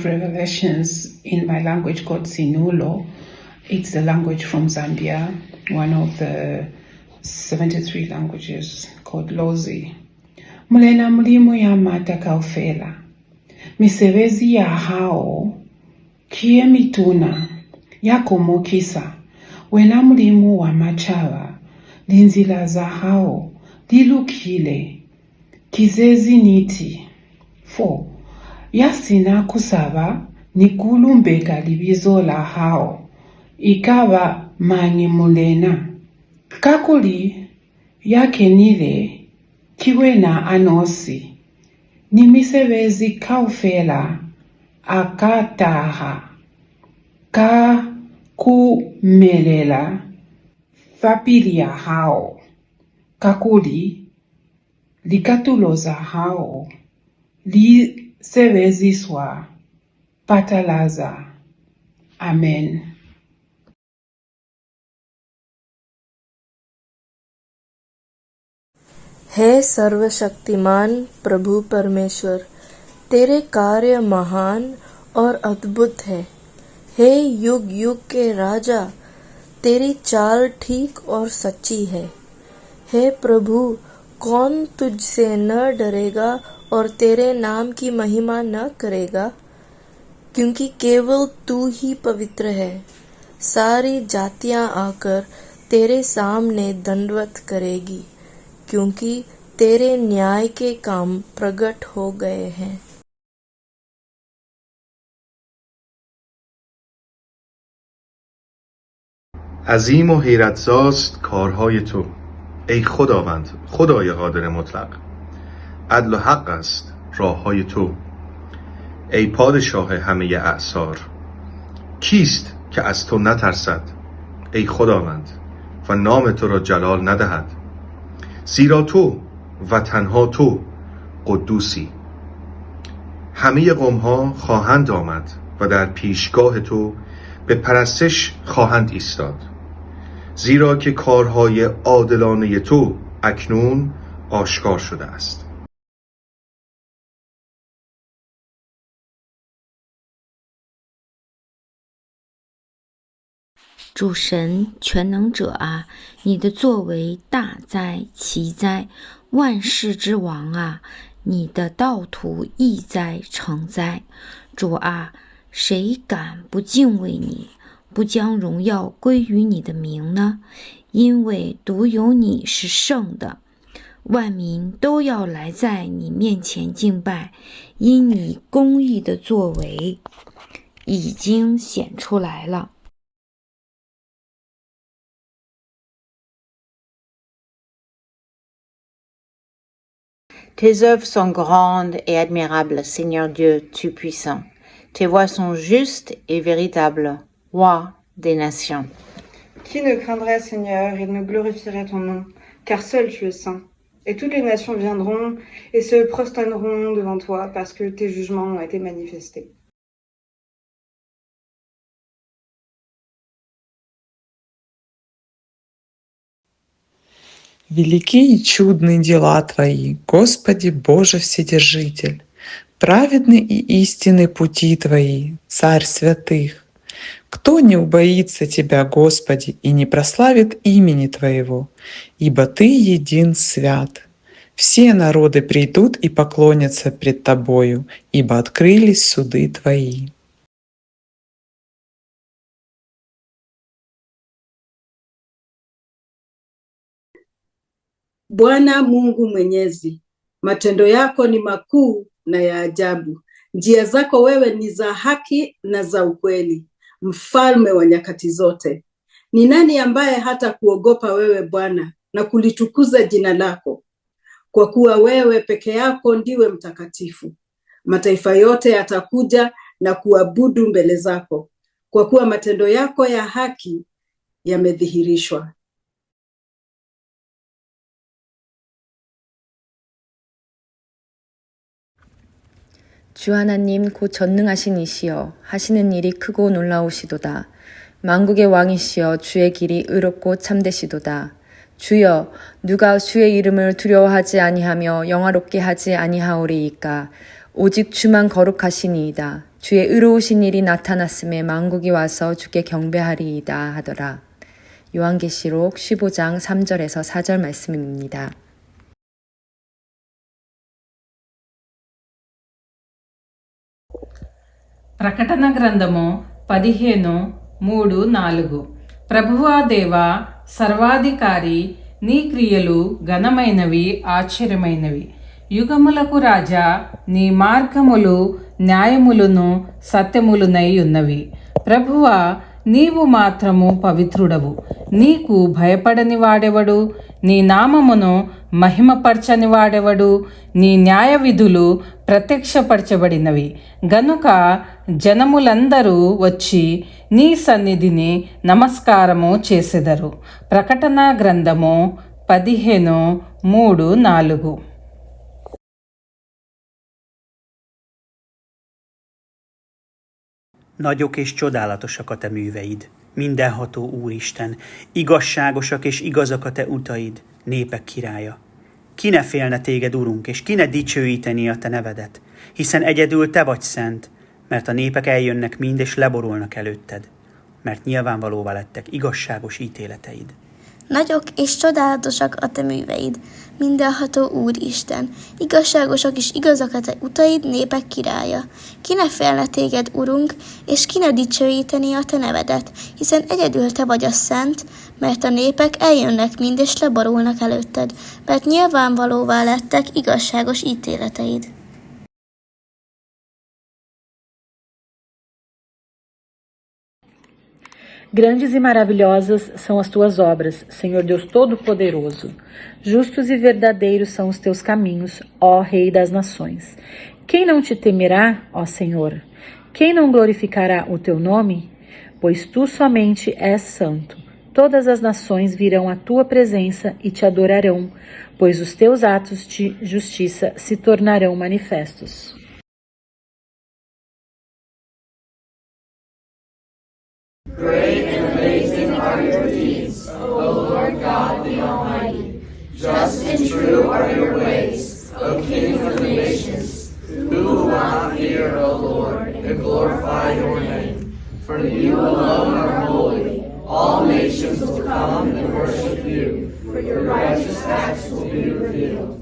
of Revelations in my language called Sinulo. It's the language from Zambia, one of the 73 languages called Lozi. Mulena mlimo ya mata kaufela. Misevezi ya hao kie mituna yako mokisa. Wena mlimo wa machawa linzila za hao lilukile kizezi niti. 4. Yasina kusaba nikulumbeka libizo la hao ikawa manyi mulena kakuli yake nile kiwena anosi nimisevezi kaufela akataha ka kumelela fapilia hao kakuli likatuloza hao li seveziswa patalaza. Amen. हे सर्वशक्तिमान प्रभु परमेश्वर, तेरे कार्य महान और अद्भुत है। हे युग युग के राजा, तेरी चाल ठीक और सच्ची है। हे प्रभु, कौन तुझसे न डरेगा और तेरे नाम की महिमा न करेगा, क्योंकि केवल तू ही पवित्र है। सारी जातियां आकर तेरे सामने दंडवत करेगी, क्योंकि तेरे न्याय के काम प्रकट हो गए हैं। عظیم و حیرتزاست کارهای تو ای خداوند، خدای قادر مطلق. عدل و حق است راههای تو ای پادشاه همه اعصار. کیست که از تو نترسد ای خداوند و نام تو را جلال ندهد؟ زیرا تو و تنها تو قدوسی. همه قومها خواهند آمد و در پیشگاه تو به پرستش خواهند ایستاد، زیرا که کارهای عادلانه تو اکنون آشکار شده است.主神全能者啊，你的作为大哉奇哉，万世之王啊，你的道途义哉诚哉。主啊，谁敢不敬畏你，不将荣耀归于你的名呢？因为独有你是圣的，万民都要来在你面前敬拜，因你公义的作为已经显出来了。Tes œuvres sont grandes et admirables, Seigneur Dieu Tout-Puissant. Tes voies sont justes et véritables, Roi des nations. Qui ne craindrait, Seigneur, et ne glorifierait ton nom, car seul tu es saint. Et toutes les nations viendront et se prosterneront devant toi, parce que tes jugements ont été manifestés. Велики и чудны дела Твои, Господи Боже Вседержитель! Праведны и истинны пути Твои, Царь святых! Кто не убоится Тебя, Господи, и не прославит имени Твоего, ибо Ты един свят. Все народы придут и поклонятся пред Тобою, ибо открылись суды Твои. Bwana Mungu Mwenyezi, matendo yako ni makuu na ya ajabu. Njia zako wewe ni za haki na za ukweli, mfalme wa nyakati zote. Ni nani ambaye hata kuogopa wewe Bwana na kulitukuza jina lako? Kwa kuwa wewe peke yako ndiwe mtakatifu. Mataifa yote yatakuja na kuabudu mbele zako, kwa kuwa matendo yako ya haki yamedhihirishwa. 주 하나님 곧 전능하신 이시여 하시는 일이 크고 놀라우시도다. 만국의 왕이시여 주의 길이 의롭고 참되시도다. 주여 누가 주의 이름을 두려워하지 아니하며 영화롭게 하지 아니하오리이까. 오직 주만 거룩하시니이다. 주의 의로우신 일이 나타났음에 만국이 와서 주께 경배하리이다 하더라. 요한계시록 15장 3절에서 4절 말씀입니다. ప్రకటన గ్రంథము 15:3-4 ప్రభువా దేవా సర్వాధికారి నీ క్రియలు ఘనమైనవి ఆశ్చర్యమైనవి. యుగములకు రాజా నీ మార్గములు న్యాయములను సత్యములునై ఉన్నవి. ప్రభువా నీవు మాత్రము పవిత్రుడవు. నీకు భయపడని వాడెవడు? నీ నామమును మహిమపరచని వాడెవడు? నీ న్యాయ విధులు ప్రత్యక్షపరచబడినవి గనుక జనములందరూ వచ్చి నీ సన్నిధిని నమస్కారము చేసెదరు. ప్రకటన గ్రంథము 15:3-4. Nagyok és csodálatosak a te műveid, mindenható Úristen, igazságosak és igazak a te utaid, népek királya. Ki ne félne téged, Urunk, és ki ne dicsőíteni a te nevedet, hiszen egyedül te vagy szent, mert a népek eljönnek mind és leborulnak előtted, mert nyilvánvalóvá lettek igazságos ítéleteid. Nagyok és csodálatosak a te műveid, mindenható Úristen, igazságosak és igazak a te utaid, népek királya. Ki ne félne téged, Urunk, és ki ne dicsőíteni a te nevedet, hiszen egyedül te vagy a szent, mert a népek eljönnek mind és leborulnak előtted, mert nyilvánvalóvá lettek igazságos ítéleteid. Grandes e maravilhosas são as tuas obras, Senhor Deus Todo-Poderoso. Justos e verdadeiros são os teus caminhos, ó Rei das Nações. Quem não te temerá, ó Senhor? Quem não glorificará o teu nome? Pois tu somente és santo. Todas as nações virão à tua presença e te adorarão, pois os teus atos de justiça se tornarão manifestos. Great and amazing are your deeds, O Lord God the Almighty. Just and true are your ways, O King of the nations. Who will not fear, O Lord, and glorify your name? For you alone are holy. All nations will come and worship you, for your righteous acts will be revealed.